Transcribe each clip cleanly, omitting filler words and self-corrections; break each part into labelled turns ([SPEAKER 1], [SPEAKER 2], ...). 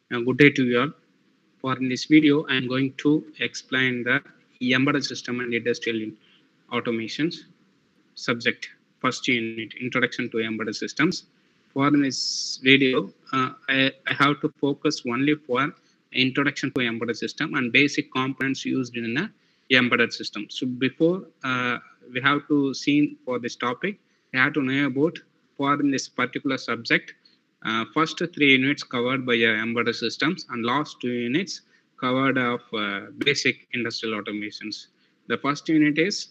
[SPEAKER 1] Good day to you all. For in this video, I am going to explain the embedded system and industrial automations subject, first unit, introduction to embedded systems. For this video, I have to focus only for introduction to embedded system and basic components used in a embedded system. So before we have to see for this topic, we have to know about for in this particular subject. First three units covered by embedded systems and last two units covered of basic industrial automations. The first unit is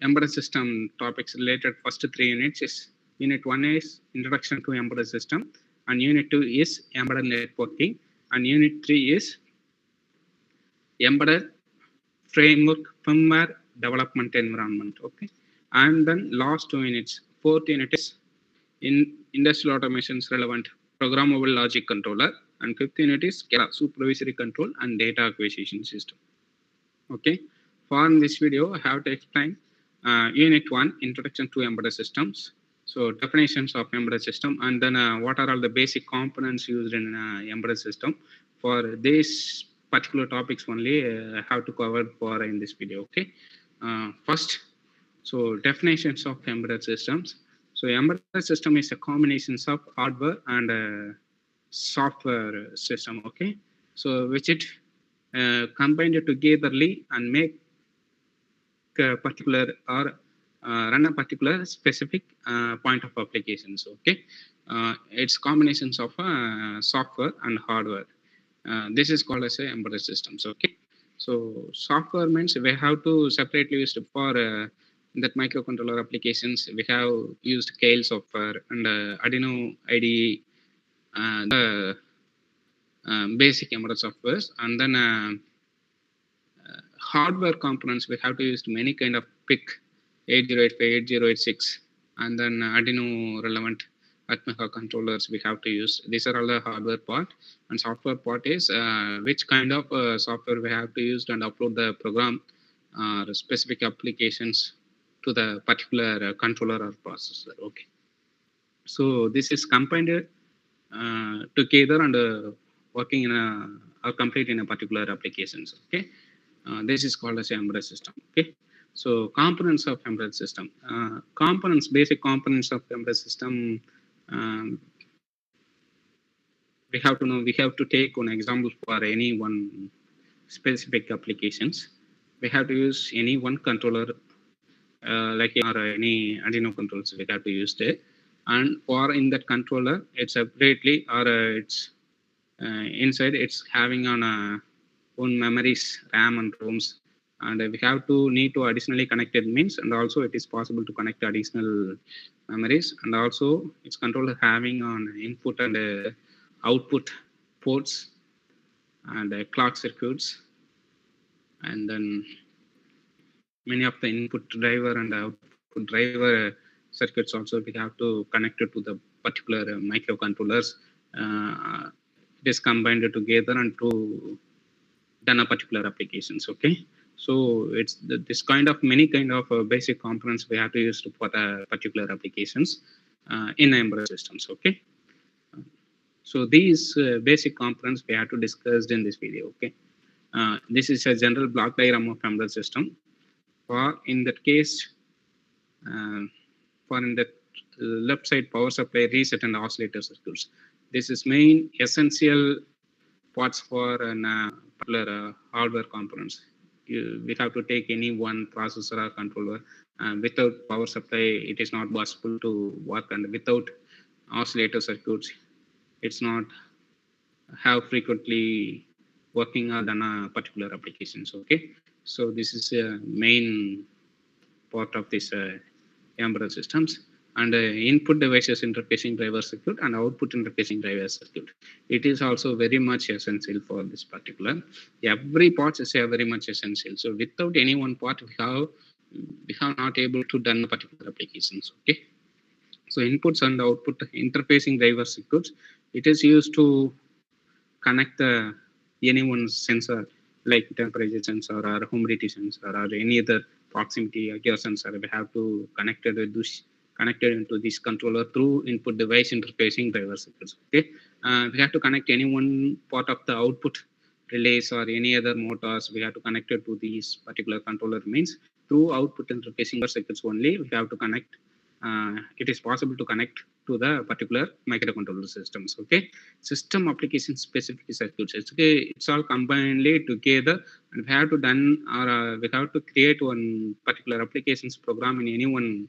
[SPEAKER 1] embedded system topics related first three units is unit 1 is introduction to embedded system and unit 2 is embedded networking and unit 3 is embedded framework firmware development environment. Okay, and then last two units, fourth unit is in industrial automations relevant programmable logic controller and fifth unit is SCADA supervisory control and data acquisition system. Okay, for this video I have to explain unit 1 introduction to embedded systems, so definitions of embedded system, and then what are all the basic components used in embedded system. For these particular topics only I have to cover for in this video. Okay, first, so definitions of embedded systems. So embedded system is a combination of hardware and software system. Okay, so which it combined togetherly and make a particular or run a particular specific point of applications. Okay, it's combinations of software and hardware. This is called as a embedded systems. Okay, so software means we have to separately used for that microcontroller applications. We have used Kale software and Arduino IDE, the basic embedded softwares, and then hardware components. We have to use many kind of PIC 8085, 8086, and then Arduino relevant Atmega controllers we have to use. These are all the hardware part, and software part is which kind of software we have to use and upload the program or specific applications to the particular controller or processor. Okay, so this is combined together and working in a or complete in a particular applications. Okay, this is called as embedded system. Okay, so components of embedded system. Components, basic components of embedded system. Um, we have to know. We have to take one example for any one specific applications. We have to use any one controller, like or any Arduino controls. We have to use it, and for in that controller, it's separately or it's inside. It's having on a own memories, RAM and ROMs, and we have to need to additionally connect it means, and also it is possible to connect additional memories, and also its controller having on input and output ports and clock circuits, and then many of the input driver and output driver circuits also we have to connect it to the particular microcontrollers. It is combined together and to done a particular applications. Okay, so it's this kind of many kind of basic components we have to use for the particular applications in embedded systems. Okay, so these basic components we have to discuss in this video. Okay, this is a general block diagram of embedded system. For in that case, uh, for in the left side power supply, reset and oscillator circuits. This is main essential parts for an particular hardware components. We have to take any one processor or controller. Without power supply, it is not possible to work, and without oscillator circuits, it's not have frequently working on a particular applications. Okay, so this is a main part of this embedded systems, and input devices interfacing driver circuit and output interfacing driver circuit. It is also very much essential for this particular. Every part is very much essential. So without any one part, we have not able to done particular applications. Okay. So inputs and output interfacing driver circuits. It is used to connect the anyone's sensor like temperature sensor or humidity sensor or any other proximity gear sensor. We have to connected into this controller through input device interfacing driver circuits. Okay, We have to connect any one part of the output relays or any other motors. We have to connect it to these particular controller. Means through output interfacing circuits only, we have to connect. It is possible to connect to the particular microcontroller systems. Okay, system application specific circuits. It's all combinedly together, and we have to done or we have to create one particular applications program in any one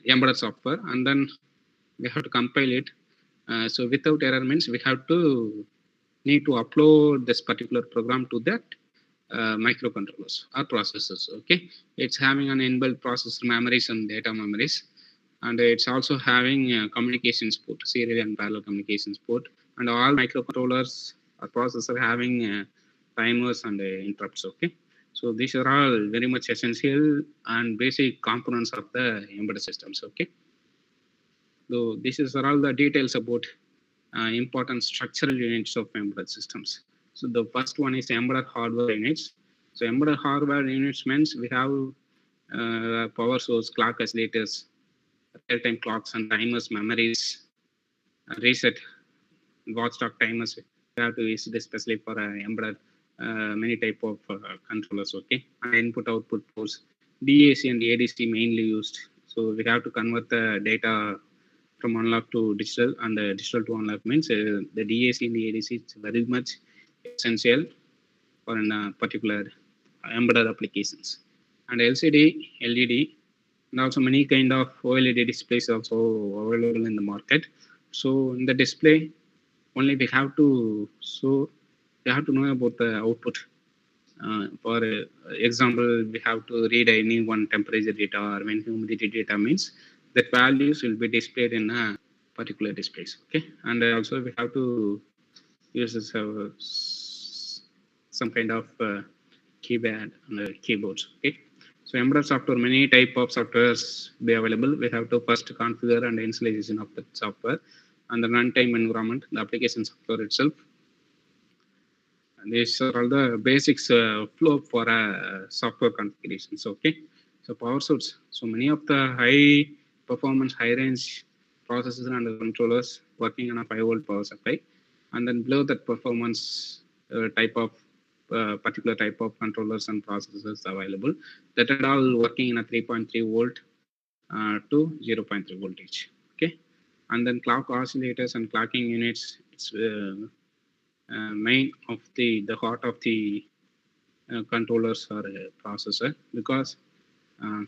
[SPEAKER 1] embedded software, and then we have to compile it. So without error means we have to need to upload this particular program to that microcontrollers or processors. Okay, it's having an inbuilt processor memories and data memories, and it's also having communications port, serial and parallel communications port, and all microcontrollers or processor having timers and interrupts. Okay, so these are all very much essential and basic components of the embedded systems. Okay, so this is all the details about important structural units of embedded systems. So the first one is embedded hardware units. So embedded hardware units means we have power source, clock oscillators, real-time clocks and timers, memories, reset, watchdog timers. We have to use it especially for embedded many type of controllers. Okay, and input-output ports, DAC and ADC mainly used. So we have to convert the data from analog to digital, and the digital to analog means the DAC and the ADC is very much essential for a particular embedded applications. And LCD, LED, and also many kind of OLED displays also available in the market. So in the display, only we have to know about the output. For example, we have to read any one temperature data or when humidity data means that values will be displayed in a particular displays. Okay, and also we have to use this, some kind of keypad and keyboards. Okay, so embedded software, many type of softwares be available. We have to first configure and installation of the software and the runtime environment, the application software itself. And these are all the basics flow for software configurations. Okay, so power source. So many of the high performance, high range processors and controllers working on a 5-volt power supply, and then below that performance type of particular type of controllers and processors available that are all working in a 3.3 volt to 0.3 voltage. Okay, and then clock oscillators and clocking units. It's main of the heart of the controllers or processor, because uh,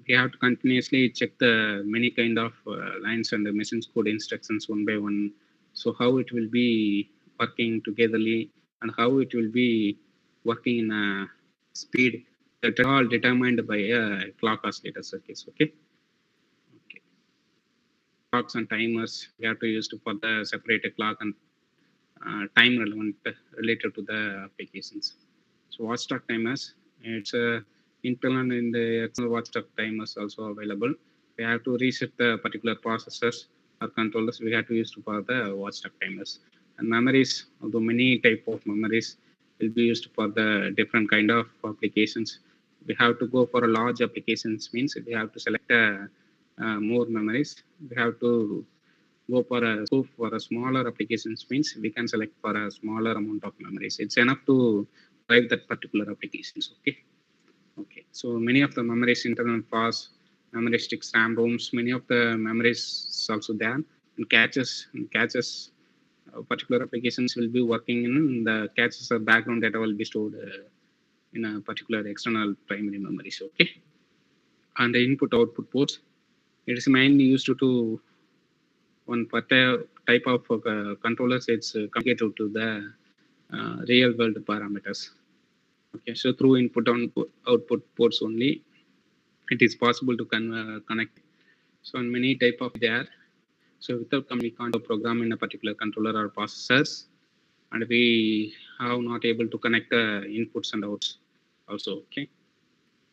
[SPEAKER 1] we have to continuously check the many kind of lines and the machines code instructions one by one. So how it will be working togetherly and how it will be working in a speed, that are all determined by clock oscillator circuits. Okay, clocks and timers we have to use for the separated clock and time relevant related to the applications. So watchdog timers, it's internal and in the external watchdog timers also available. We have to reset the particular processors or controllers. We have to use for the watchdog timers. And memories, although many type of memories will be used for the different kind of applications. We have to go for a large applications means we have to select more memories. We have to go for a smaller applications means we can select for a smaller amount of memories. It's enough to drive that particular applications. Okay, so many of the memories, internal fast memory sticks, RAM ROMs, many of the memories also there, and caches particular applications will be working in the caches or background data will be stored in a particular external primary memories. Okay, and the input output ports, it is mainly used to one type of controllers. It's communicated to the real world parameters. Okay, so through input on output ports only it is possible to connect. So on many type of there. So without communicating to program in a particular controller or processors, and we are not able to connect the inputs and outs also. Okay,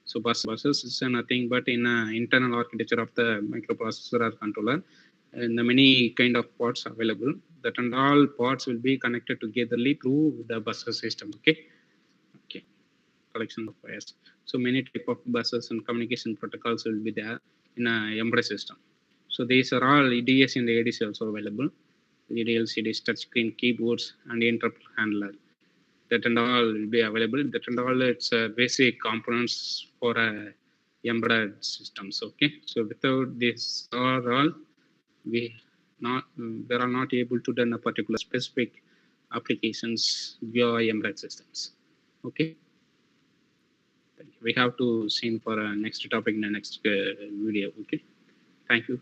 [SPEAKER 1] so buses is nothing but in internal architecture of the microprocessor or controller, and the many kind of ports available, that and all ports will be connected togetherly through the bus system. Okay, collection of wires. So many type of buses and communication protocols will be there in a embedded system. So So these are all EDS in the ADC also available. LED, LCD, touchscreen, keyboards, and interrupt handler. That and all will be available. That and all it's basic components for embedded systems. Okay, so without this are all, we are not able to run a particular specific applications via embedded systems. Okay, we have to see for next topic in the next video. Okay, thank you.